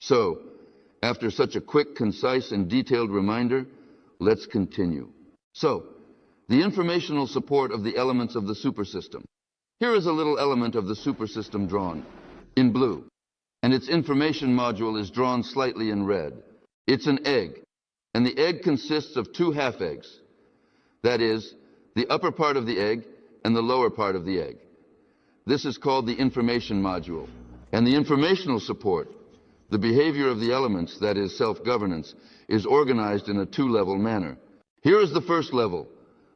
So, after such a quick, concise, and detailed reminder, let's continue. So, the informational support of the elements of the supersystem. Here is a little element of the supersystem drawn in blue, and its information module is drawn slightly in red. It's an egg, and the egg consists of two half eggs. That is, the upper part of the egg and the lower part of the egg. This is called the information module. And the informational support, the behavior of the elements, that is self-governance, is organized in a two-level manner. Here is the first level,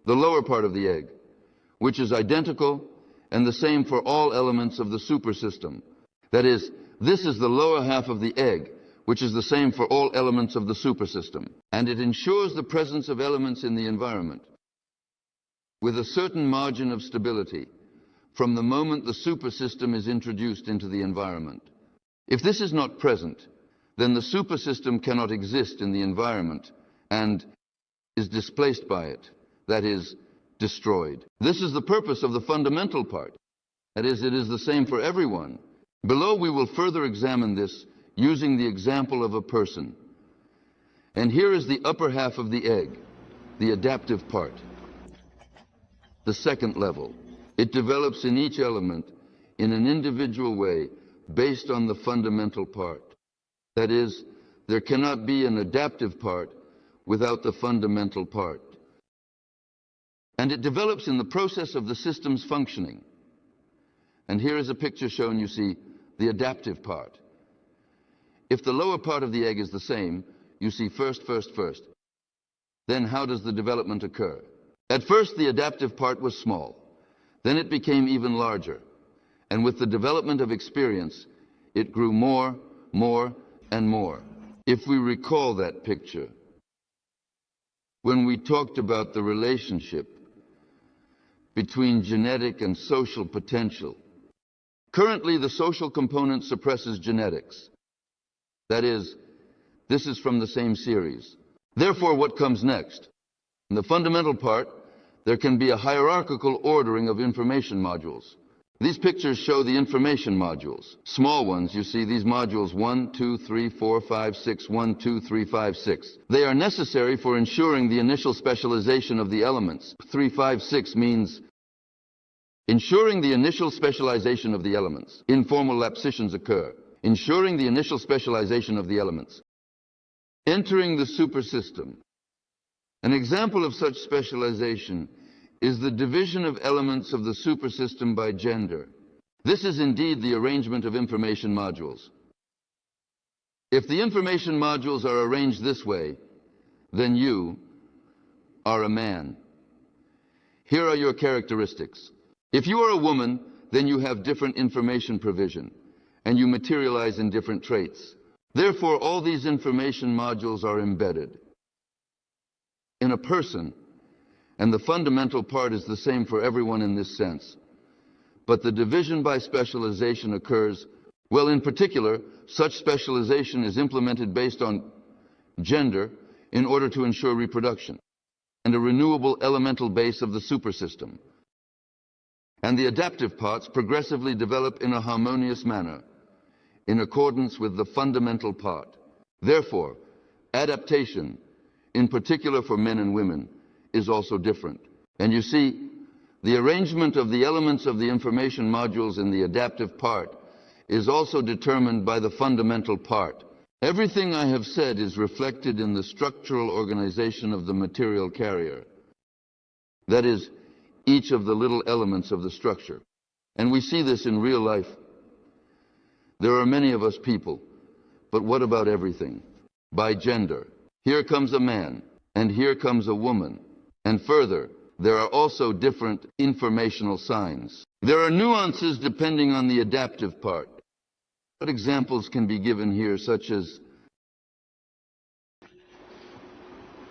the lower part of the egg, which is identical and the same for all elements of the supersystem. That is, this is the lower half of the egg, which is the same for all elements of the supersystem. And it ensures the presence of elements in the environment with a certain margin of stability from the moment the supersystem is introduced into the environment. If this is not present, then the supersystem cannot exist in the environment and is displaced by it, that is, destroyed. This is the purpose of the fundamental part. That is, it is the same for everyone. Below we will further examine this using the example of a person. And here is the upper half of the egg, the adaptive part. The second level. It develops in each element in an individual way based on the fundamental part. That is, there cannot be an adaptive part without the fundamental part. And it develops in the process of the system's functioning. And here is a picture shown, you see, the adaptive part. If the lower part of the egg is the same, you see first. Then how does the development occur? At first, the adaptive part was small. Then it became even larger. And with the development of experience, it grew more, and more. If we recall that picture, when we talked about the relationship between genetic and social potential, currently the social component suppresses genetics. That is, this is from the same series. Therefore, what comes next? In the fundamental part, there can be a hierarchical ordering of information modules. These pictures show the information modules. Small ones, you see these modules 1, 2, 3, 4, 5, 6, 1, 2, 3, 5, 6. They are necessary for ensuring the initial specialization of the elements. 3, 5, 6 means ensuring the initial specialization of the elements. Informal lapsitions occur. Ensuring the initial specialization of the elements. Entering the supersystem. An example of such specialization is the division of elements of the supersystem by gender. This is indeed the arrangement of information modules. If the information modules are arranged this way, then you are a man. Here are your characteristics. If you are a woman, then you have different information provision, and you materialize in different traits. Therefore, all these information modules are embedded in a person, and the fundamental part is the same for everyone in this sense. But the division by specialization occurs, well, in particular, such specialization is implemented based on gender in order to ensure reproduction and a renewable elemental base of the supersystem. And the adaptive parts progressively develop in a harmonious manner in accordance with the fundamental part. Therefore, adaptation, in particular for men and women, is also different. And you see, the arrangement of the elements of the information modules in the adaptive part is also determined by the fundamental part. Everything I have said is reflected in the structural organization of the material carrier. That is, each of the little elements of the structure. And we see this in real life. There are many of us people, but what about everything? By gender. Here comes a man, and here comes a woman. And further, there are also different informational signs. There are nuances depending on the adaptive part. What examples can be given here, such as,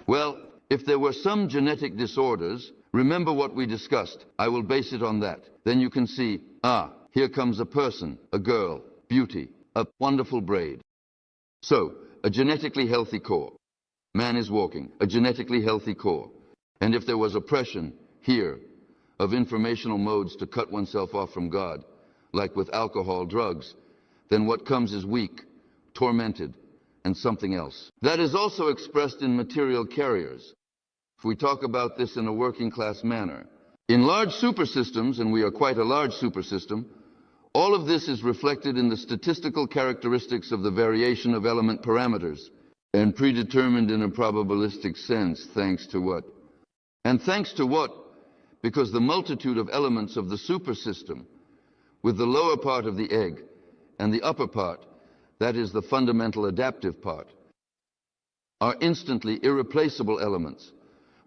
well, if there were some genetic disorders, remember what we discussed. I will base it on that. Then you can see, here comes a person, a girl, beauty, a wonderful braid. So, a genetically healthy core. Man is walking, a genetically healthy core. And if there was oppression here of informational modes to cut oneself off from God, like with alcohol, drugs, then what comes is weak, tormented, and something else. That is also expressed in material carriers. If we talk about this in a working class manner, in large supersystems, and we are quite a large supersystem, all of this is reflected in the statistical characteristics of the variation of element parameters and predetermined in a probabilistic sense, thanks to what? And thanks to what? Because the multitude of elements of the supersystem, with the lower part of the egg and the upper part, that is the fundamental adaptive part, are instantly irreplaceable elements,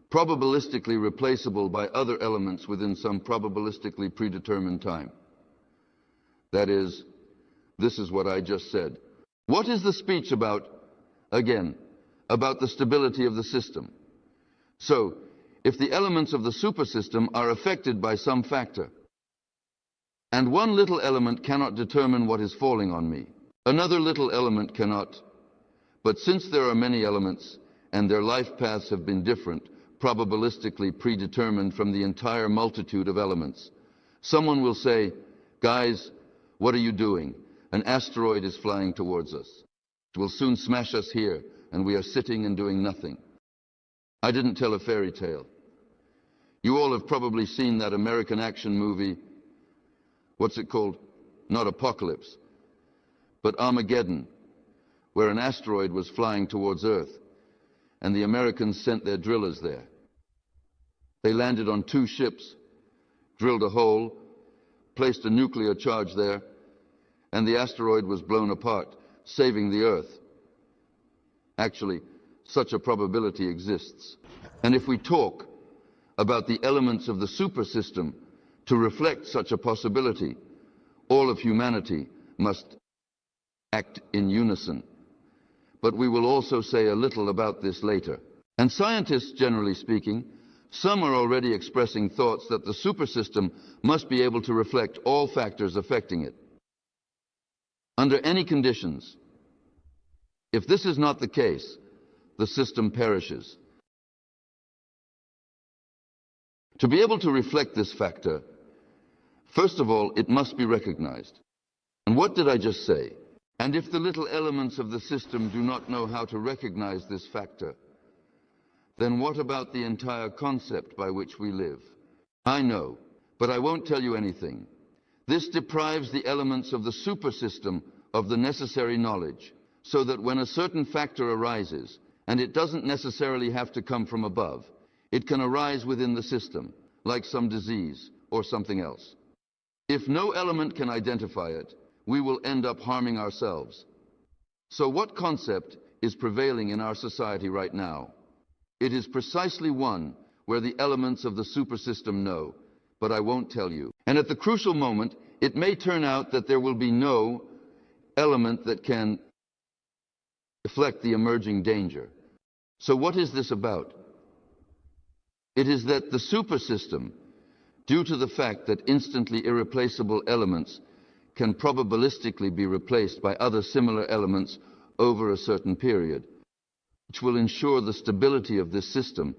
probabilistically replaceable by other elements within some probabilistically predetermined time. That is, this is what I just said. What is the speech about? Again, about the stability of the system. So, if the elements of the supersystem are affected by some factor, and one little element cannot determine what is falling on me, another little element cannot. But since there are many elements, and their life paths have been different, probabilistically predetermined from the entire multitude of elements, someone will say, guys, what are you doing? An asteroid is flying towards us. It will soon smash us here, and we are sitting and doing nothing. I didn't tell a fairy tale. You all have probably seen that American action movie, what's it called? Not Apocalypse, but Armageddon, where an asteroid was flying towards Earth, and the Americans sent their drillers there. They landed on 2 ships, drilled a hole, placed a nuclear charge there, and the asteroid was blown apart, saving the Earth. Actually, such a probability exists. And if we talk about the elements of the supersystem to reflect such a possibility, all of humanity must act in unison. But we will also say a little about this later. And scientists, generally speaking, some are already expressing thoughts that the supersystem must be able to reflect all factors affecting it. Under any conditions, if this is not the case, the system perishes. To be able to reflect this factor, first of all, it must be recognized. And what did I just say? And if the little elements of the system do not know how to recognize this factor, then what about the entire concept by which we live? I know, but I won't tell you anything. This deprives the elements of the supersystem of the necessary knowledge, so that when a certain factor arises, and it doesn't necessarily have to come from above, it can arise within the system, like some disease or something else. If no element can identify it, we will end up harming ourselves. So what concept is prevailing in our society right now? It is precisely one where the elements of the supersystem know, but I won't tell you. And at the crucial moment, it may turn out that there will be no element that can reflect the emerging danger. So what is this about? It is that the supersystem, due to the fact that instantly irreplaceable elements can probabilistically be replaced by other similar elements over a certain period, which will ensure the stability of this system,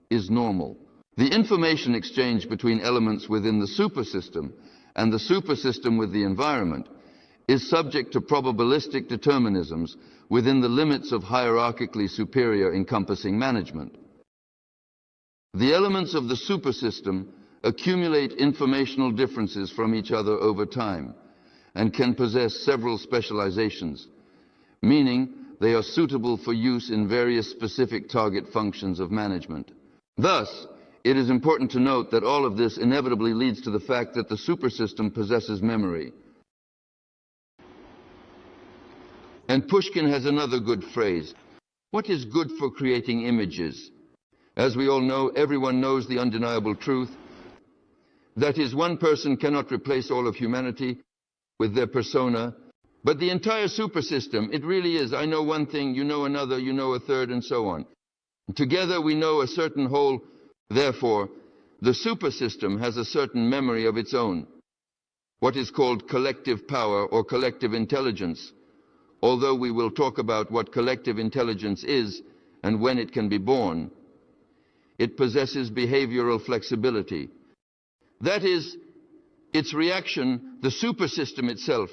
is normal. The information exchange between elements within the supersystem and the supersystem with the environment is subject to probabilistic determinisms within the limits of hierarchically superior encompassing management. The elements of the supersystem accumulate informational differences from each other over time and can possess several specializations, meaning they are suitable for use in various specific target functions of management. Thus, it is important to note that all of this inevitably leads to the fact that the supersystem possesses memory. And Pushkin has another good phrase. What is good for creating images? As we all know, everyone knows the undeniable truth. That is, one person cannot replace all of humanity with their persona, but the entire supersystem, it really is. I know one thing, you know another, you know a third, and so on. Together we know a certain whole. Therefore, the supersystem has a certain memory of its own, what is called collective power or collective intelligence, although we will talk about what collective intelligence is and when it can be born. It possesses behavioral flexibility. That is, its reaction, the supersystem itself,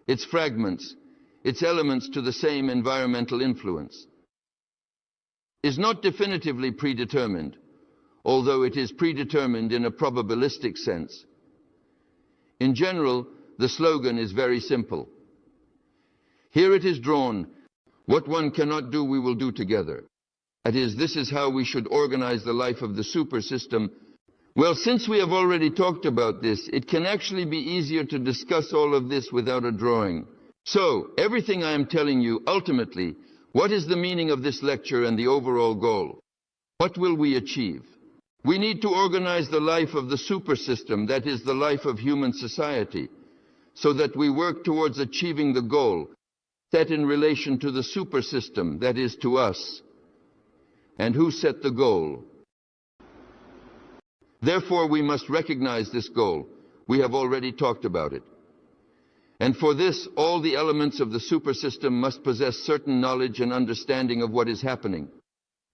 its fragments, its elements to the same environmental influence, is not definitively predetermined, although it is predetermined in a probabilistic sense. In general, the slogan is very simple. Here it is drawn, what one cannot do, we will do together. That is, this is how we should organize the life of the super system. Well, since we have already talked about this, it can actually be easier to discuss all of this without a drawing. So, everything I am telling you, ultimately, what is the meaning of this lecture and the overall goal? What will we achieve? We need to organize the life of the super system, that is, the life of human society, so that we work towards achieving the goal set in relation to the super system, that is, to us. And who set the goal? Therefore, we must recognize this goal. We have already talked about it. And for this, all the elements of the super system must possess certain knowledge and understanding of what is happening.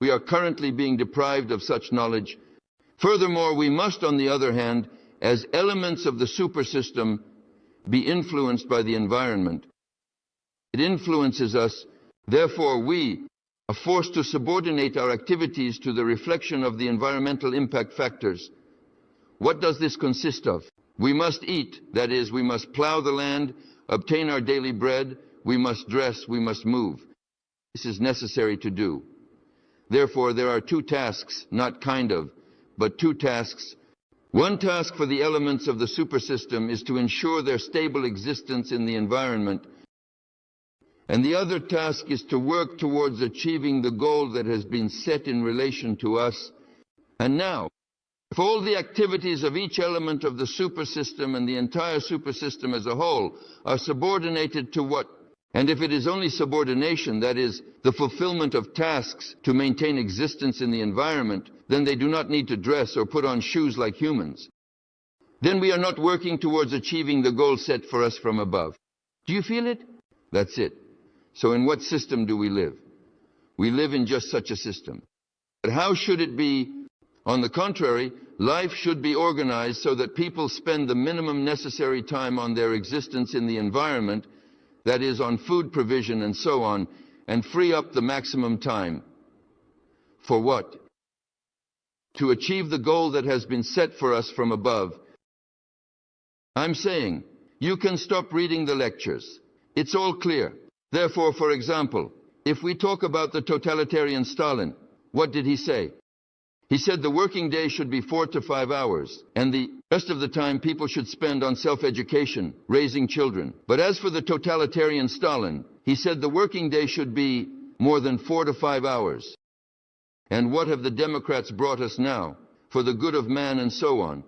We are currently being deprived of such knowledge. Furthermore, we must, on the other hand, as elements of the super system, be influenced by the environment. It influences us. Therefore, we are forced to subordinate our activities to the reflection of the environmental impact factors. What does this consist of? We must eat, that is, we must plow the land, obtain our daily bread, we must dress, we must move. This is necessary to do. Therefore, there are two tasks, not kind of, but two tasks. One task for the elements of the super system is to ensure their stable existence in the environment, and the other task is to work towards achieving the goal that has been set in relation to us. And now, if all the activities of each element of the super system and the entire super system as a whole are subordinated to what? And if it is only subordination, that is, the fulfillment of tasks to maintain existence in the environment, then they do not need to dress or put on shoes like humans. Then we are not working towards achieving the goal set for us from above. Do you feel it? That's it. So in what system do we live? We live in just such a system. But how should it be? On the contrary, life should be organized so that people spend the minimum necessary time on their existence in the environment, that is, on food provision and so on, and free up the maximum time. For what? To achieve the goal that has been set for us from above. I'm saying, you can stop reading the lectures. It's all clear. Therefore, for example, if we talk about the totalitarian Stalin, what did he say? He said the working day should be 4 to 5 hours, and the rest of the time people should spend on self-education, raising children. But as for the totalitarian Stalin, he said the working day should be more than 4 to 5 hours. And what have the Democrats brought us now? For the good of man and so on.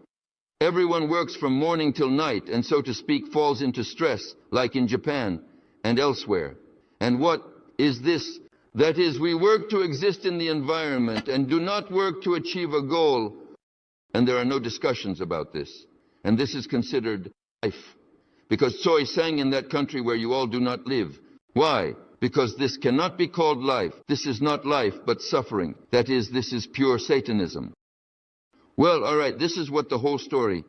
Everyone works from morning till night, and so to speak falls into stress, like in Japan and elsewhere. And what is this? That is, we work to exist in the environment and do not work to achieve a goal. And there are no discussions about this. And this is considered life. Because Tsoi sang in that country where you all do not live. Why? Because this cannot be called life. This is not life, but suffering. That is, this is pure Satanism. Well, all right, this is what the whole story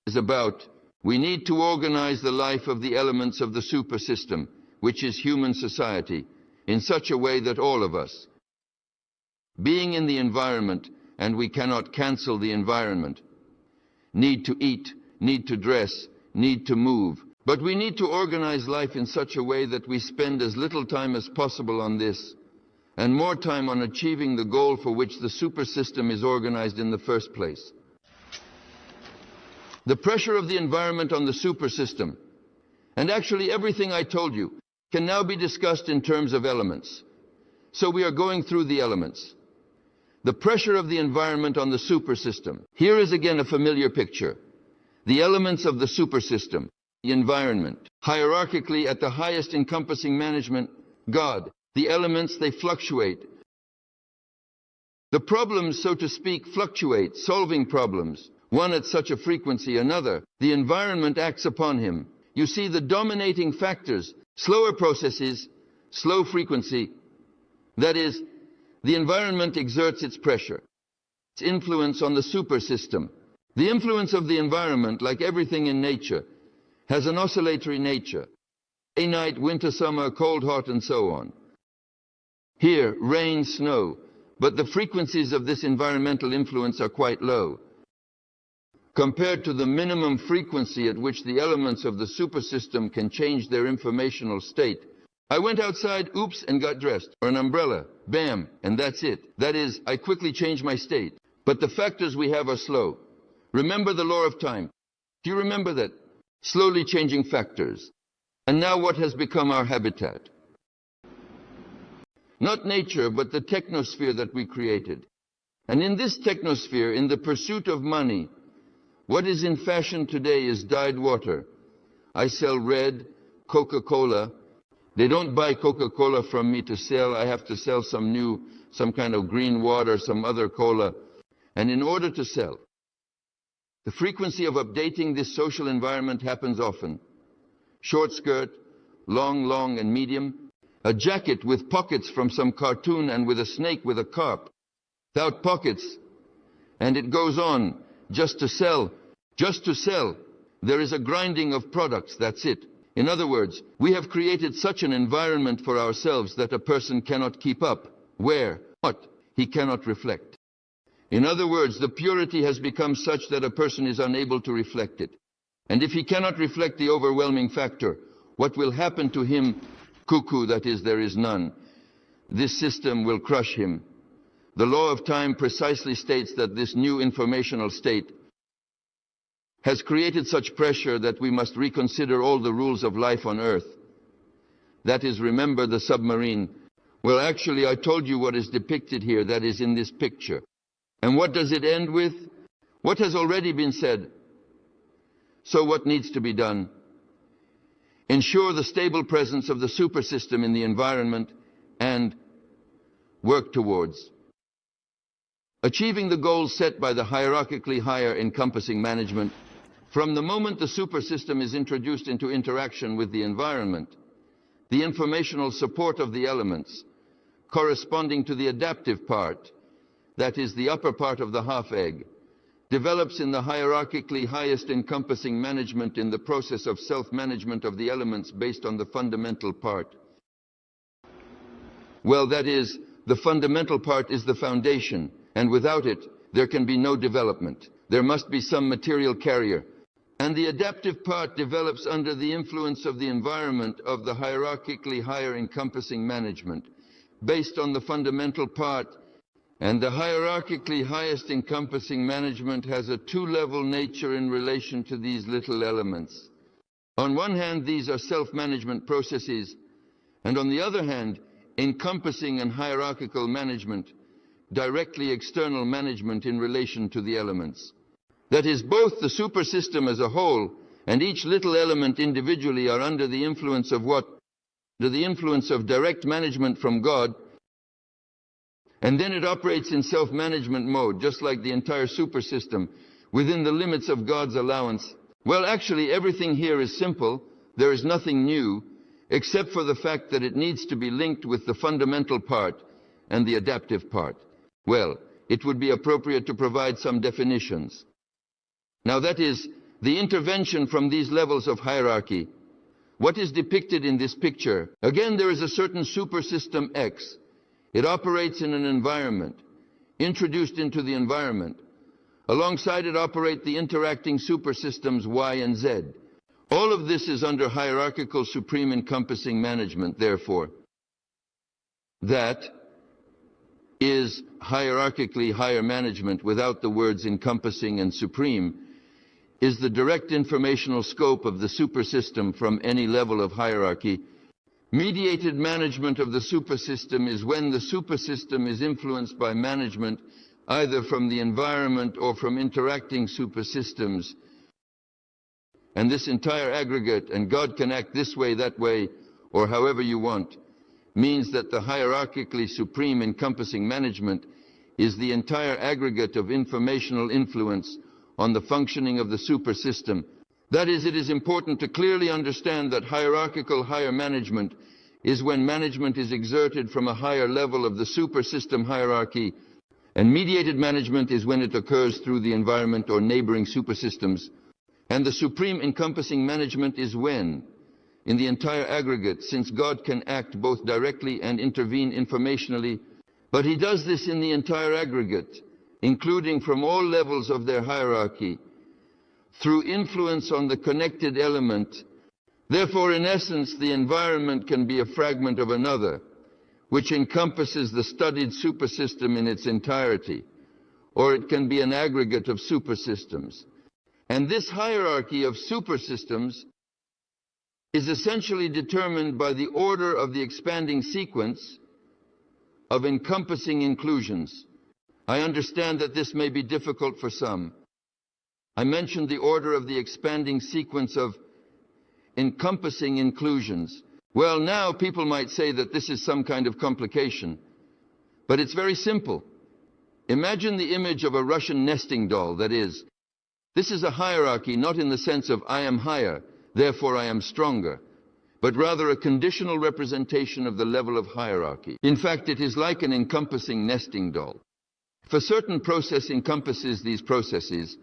is about. We need to organize the life of the elements of the super system, which is human society, in such a way that all of us, being in the environment, and we cannot cancel the environment, need to eat, need to dress, need to move. But we need to organize life in such a way that we spend as little time as possible on this, and more time on achieving the goal for which the super system is organized in the first place. The pressure of the environment on the super system, and actually everything I told you, can now be discussed in terms of elements. So we are going through the elements. The pressure of the environment on the super system. Here is again a familiar picture. The elements of the super system, the environment, hierarchically at the highest encompassing management, God. The elements, they fluctuate. The problems, so to speak, fluctuate, solving problems. One at such a frequency, another. The environment acts upon him. You see, the dominating factors, slower processes, slow frequency. That is, the environment exerts its pressure, its influence on the super system. The influence of the environment, like everything in nature, has an oscillatory nature. day, night, winter, summer, cold, hot, and so on. Here, rain, snow, but the frequencies of this environmental influence are quite low, compared to the minimum frequency at which the elements of the supersystem can change their informational state. I went outside, oops, and got dressed, or an umbrella, bam, and that's it. That is, I quickly change my state. But the factors we have are slow. Remember the law of time. Do you remember that? Slowly changing factors. And now what has become our habitat? Not nature, but the technosphere that we created. And in this technosphere, in the pursuit of money, what is in fashion today is dyed water. I sell red, Coca-Cola. They don't buy Coca-Cola from me to sell. I have to sell some kind of green water, some other cola. And in order to sell, the frequency of updating this social environment happens often. Short skirt, long, and medium. A jacket with pockets from some cartoon and with a snake with a carp. Without pockets. And it goes on. Just to sell. Just to sell. There is a grinding of products, that's it. In other words, we have created such an environment for ourselves that a person cannot keep up. Where? What? He cannot reflect. In other words, the purity has become such that a person is unable to reflect it. And if he cannot reflect the overwhelming factor, what will happen to him? Cuckoo, that is, there is none. This system will crush him. The law of time precisely states that this new informational state has created such pressure that we must reconsider all the rules of life on Earth. That is, remember the submarine. Well, actually, I told you what is depicted here, that is in this picture. And what does it end with? What has already been said. So what needs to be done? Ensure the stable presence of the supersystem in the environment and work towards achieving the goals set by the hierarchically higher encompassing management. From the moment the supersystem is introduced into interaction with the environment, the informational support of the elements, corresponding to the adaptive part, that is the upper part of the half-egg, develops in the hierarchically highest encompassing management in the process of self-management of the elements based on the fundamental part. Well, that is, the fundamental part is the foundation, and without it, there can be no development. There must be some material carrier. And the adaptive part develops under the influence of the environment of the hierarchically higher encompassing management, based on the fundamental part. And the hierarchically highest encompassing management has a two-level nature in relation to these little elements. On one hand, these are self-management processes, and on the other hand, encompassing and hierarchical management, directly external management in relation to the elements. That is, both the supersystem as a whole and each little element individually are under the influence of what? Under the influence of direct management from God, and then it operates in self-management mode, just like the entire supersystem, within the limits of God's allowance. Well, actually, everything here is simple. There is nothing new, except for the fact that it needs to be linked with the fundamental part and the adaptive part. Well, it would be appropriate to provide some definitions. Now, that is, the intervention from these levels of hierarchy. What is depicted in this picture? Again, there is a certain supersystem X. It operates in an environment, introduced into the environment. Alongside it operate the interacting supersystems Y and Z. All of this is under hierarchical supreme encompassing management, therefore. That is hierarchically higher management without the words encompassing and supreme, is the direct informational scope of the supersystem from any level of hierarchy. Mediated management of the supersystem is when the supersystem is influenced by management either from the environment or from interacting supersystems. And this entire aggregate, and God can act this way, that way, or however you want, means that the hierarchically supreme encompassing management is the entire aggregate of informational influence on the functioning of the supersystem. That is, it is important to clearly understand that hierarchical higher management is when management is exerted from a higher level of the supersystem hierarchy, and mediated management is when it occurs through the environment or neighboring supersystems. And the supreme encompassing management is when in the entire aggregate, since God can act both directly and intervene informationally, but he does this in the entire aggregate, including from all levels of their hierarchy, through influence on the connected element. Therefore, in essence, the environment can be a fragment of another, which encompasses the studied supersystem in its entirety, or it can be an aggregate of supersystems. And this hierarchy of supersystems is essentially determined by the order of the expanding sequence of encompassing inclusions. I understand that this may be difficult for some. I mentioned the order of the expanding sequence of encompassing inclusions. Well, now people might say that this is some kind of complication, but it's very simple. Imagine the image of a Russian nesting doll, that is. This is a hierarchy not in the sense of I am higher, therefore I am stronger, but rather a conditional representation of the level of hierarchy. In fact, it is like an encompassing nesting doll. If a certain process encompasses these processes,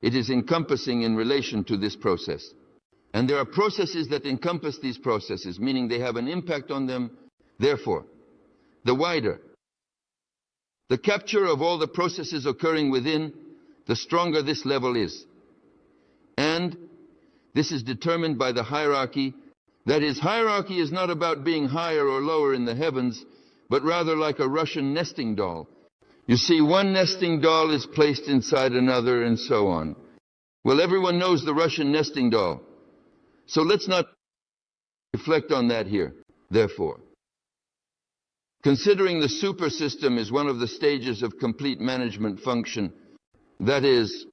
it is encompassing in relation to this process. And there are processes that encompass these processes, meaning they have an impact on them. Therefore, the wider the capture of all the processes occurring within, the stronger this level is. And this is determined by the hierarchy. That is, hierarchy is not about being higher or lower in the heavens, but rather like a Russian nesting doll. You see, one nesting doll is placed inside another and so on. Well, everyone knows the Russian nesting doll. So let's not reflect on that here. Therefore, considering the super system is one of the stages of complete management function, that is,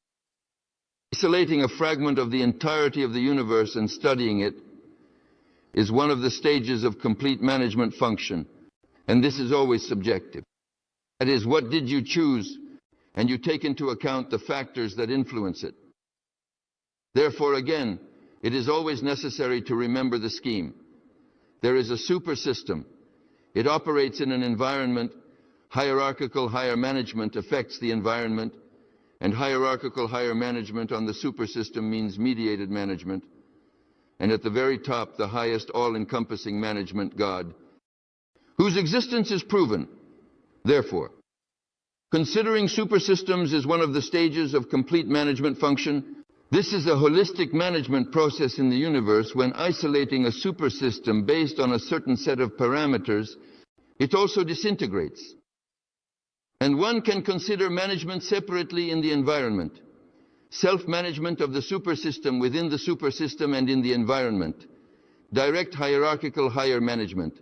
isolating a fragment of the entirety of the universe and studying it is one of the stages of complete management function, and this is always subjective. That is, what did you choose, and you take into account the factors that influence it. Therefore, again, it is always necessary to remember the scheme. There is a super system. It operates in an environment. Hierarchical higher management affects the environment, and hierarchical higher management on the super system means mediated management. And at the very top, the highest all-encompassing management, God, whose existence is proven. Therefore, considering supersystems is one of the stages of complete management function, this is a holistic management process in the universe. When isolating a supersystem based on a certain set of parameters, it also disintegrates. And one can consider management separately in the environment. Self-management of the supersystem within the supersystem and in the environment. Direct hierarchical higher management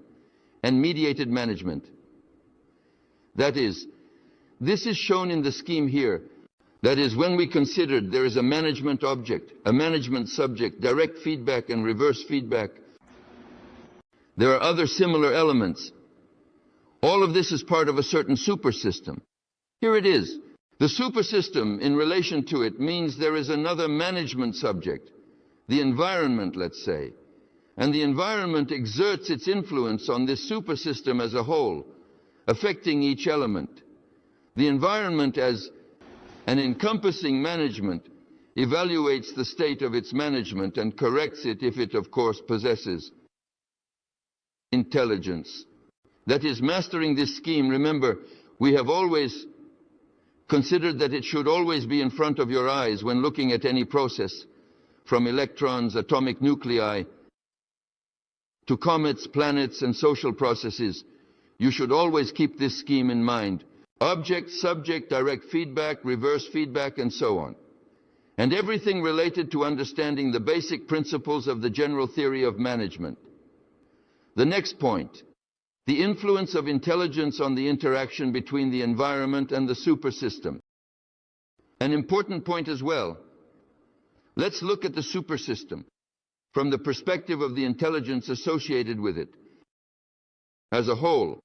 and mediated management. That is, this is shown in the scheme here. That is, when we considered there is a management object, a management subject, direct feedback and reverse feedback. There are other similar elements. All of this is part of a certain supersystem. Here it is. The supersystem in relation to it means there is another management subject, the environment, let's say. And the environment exerts its influence on this supersystem as a whole, affecting each element. The environment as an encompassing management evaluates the state of its management and corrects it if it, of course, possesses intelligence. That is, mastering this scheme, remember, we have always considered that it should always be in front of your eyes when looking at any process, from electrons, atomic nuclei, to comets, planets, and social processes. You should always keep this scheme in mind. Object, subject, direct feedback, reverse feedback, and so on. And everything related to understanding the basic principles of the general theory of management. The next point, the influence of intelligence on the interaction between the environment and the supersystem. An important point as well. Let's look at the supersystem from the perspective of the intelligence associated with it. As a whole,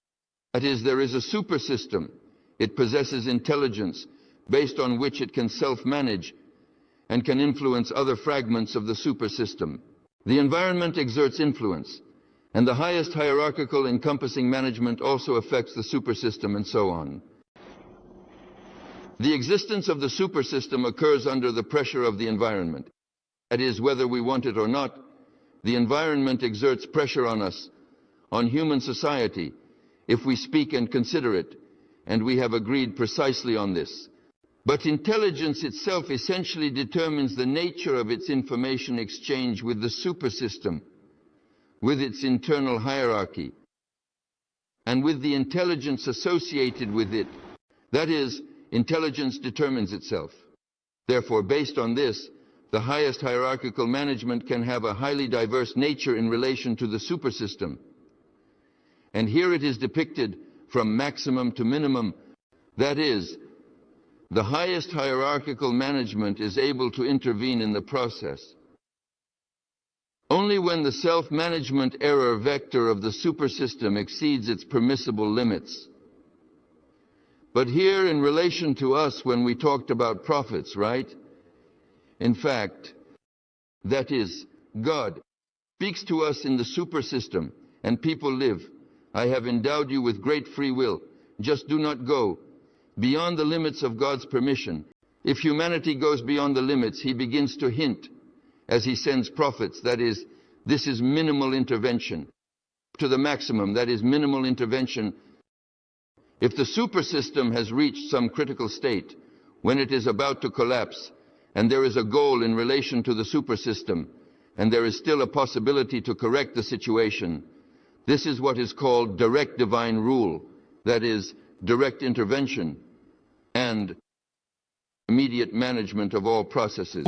that is, there is a supersystem. It possesses intelligence based on which it can self-manage and can influence other fragments of the supersystem. The environment exerts influence, and the highest hierarchical encompassing management also affects the supersystem, and so on. The existence of the supersystem occurs under the pressure of the environment. That is, whether we want it or not, The environment exerts pressure on us, on human society, if we speak and consider it, and we have agreed precisely on this. But intelligence itself essentially determines the nature of its information exchange with the supersystem, with its internal hierarchy, and with the intelligence associated with it. That is, intelligence determines itself. Therefore, based on this, the highest hierarchical management can have a highly diverse nature in relation to the supersystem. And here it is depicted from maximum to minimum. That is, the highest hierarchical management is able to intervene in the process only when the self-management error vector of the supersystem exceeds its permissible limits. But here, in relation to us, when we talked about prophets, right? In fact, that is, God speaks to us in the supersystem, and people live. I have endowed you with great free will. Just do not go beyond the limits of God's permission. If humanity goes beyond the limits, he begins to hint as he sends prophets. That is, this is minimal intervention. To the maximum, that is minimal intervention. If the supersystem has reached some critical state, when it is about to collapse, and there is a goal in relation to the supersystem, and there is still a possibility to correct the situation, this is what is called direct divine rule, that is, direct intervention and immediate management of all processes.